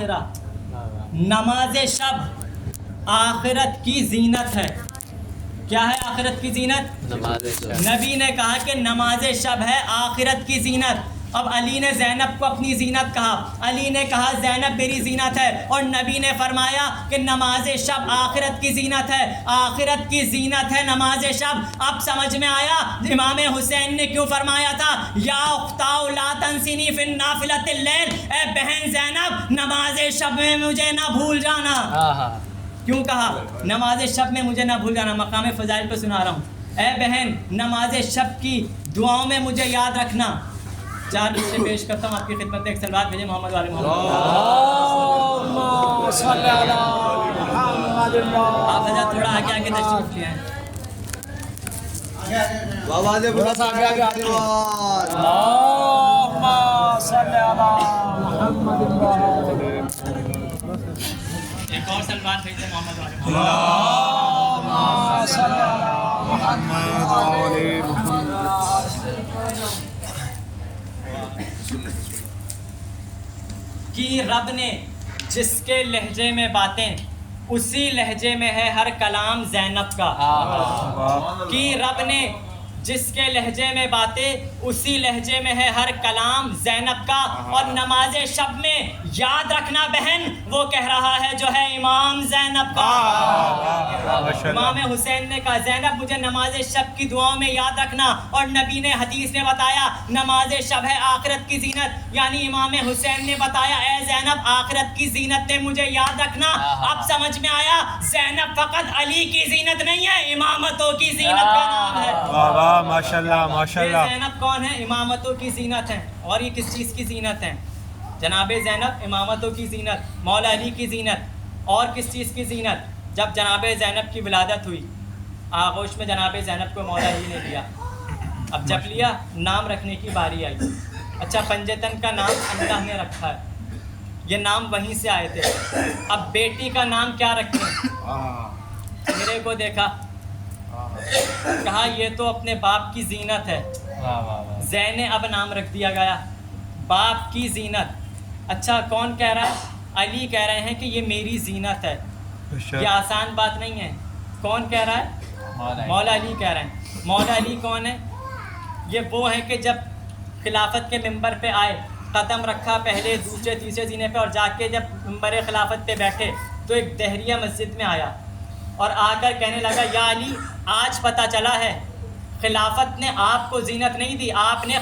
الآخرہ، نماز شب آخرت کی زینت ہے۔ کیا ہے آخرت کی زینت؟ نماز شب۔ نبی نے کہا کہ نماز شب ہے آخرت کی زینت۔ اب علی نے زینب کو اپنی زینت کہا، علی نے کہا زینب میری زینت ہے، اور نبی نے فرمایا کہ نماز شب آخرت کی زینت ہے، آخرت کی زینت ہے نماز شب۔ اب سمجھ میں آیا امام حسین نے کیوں فرمایا تھا یا اختاؤ لا تنسینی فی النافلۃ اللیل، اے بہن زینب نماز شب میں مجھے نہ بھول جانا۔ کیوں کہا نماز شب میں مجھے نہ بھول جانا؟ مقام فضائل پہ سنا رہا ہوں۔ اے بہن نماز شب کی دعاؤں میں مجھے یاد رکھنا۔ 4 نقطے پیش کرتا ہوں آپ کی خدمت میں، ایک سلوات بھیجیں محمد والے محمد۔ اللهم صل على محمد۔ آپ حضرت تھوڑا آگے آگے تشریف لے آئیں۔ اللهم صل على محمد۔ ایک اور سلوات بھیجیں محمد والے محمد۔ اللهم صل على محمد۔ کہ رب نے جس کے لہجے میں باتیں اسی لہجے میں ہے ہر کلام زینب کا۔ کہ رب نے جس کے لہجے میں باتیں اسی لہجے میں ہے ہر کلام زینب کا، اور نماز شب میں یاد رکھنا بہن وہ کہہ رہا ہے جو ہے امام زینب کا۔ امام حسین نے کہا زینب مجھے نماز شب کی دعاؤں میں یاد رکھنا، اور نبی نے حدیث میں بتایا نماز شب ہے آخرت کی زینت، یعنی امام حسین نے بتایا اے زینب آخرت کی زینت نے مجھے یاد رکھنا۔ اب سمجھ میں آیا زینب فقط علی کی زینت نہیں ہے، امامتوں کی زینت کا نام ہے۔ ماشاءاللہ ماشاءاللہ۔ زینب کون ہے؟ امامتوں کی زینت ہیں۔ اور یہ کس چیز کی زینت ہیں؟ جناب زینب امامتوں کی زینت، مولا علی کی زینت، اور کس چیز کی زینت؟ جب جناب زینب کی ولادت ہوئی آغوش میں جناب زینب کو مولا علی نے لیا۔ اب جب لیا نام رکھنے کی باری آئی۔ اچھا پنجتن کا نام اللہ نے رکھا ہے، یہ نام وہیں سے آئے تھے۔ اب بیٹی کا نام کیا رکھیں؟ چہرے کو دیکھا، کہا یہ تو اپنے باپ کی زینت ہے، زین اب نام رکھ دیا گیا، باپ کی زینت۔ اچھا کون کہہ رہا ہے؟ علی کہہ رہے ہیں کہ یہ میری زینت ہے۔ یہ آسان بات نہیں ہے۔ کون کہہ رہا ہے؟ مولا علی کہہ رہے ہیں۔ مولا علی کون ہے؟ یہ وہ ہیں کہ جب خلافت کے ممبر پہ آئے، قدم رکھا پہلے دوسرے تیسرے زینے پہ، اور جا کے جب ممبر خلافت پہ بیٹھے تو ایک دہریہ مسجد میں آیا اور آ کر کہنے لگا یا علی آج پتہ چلا ہے خلافت نے آپ کو زینت نہیں دی، آپ نے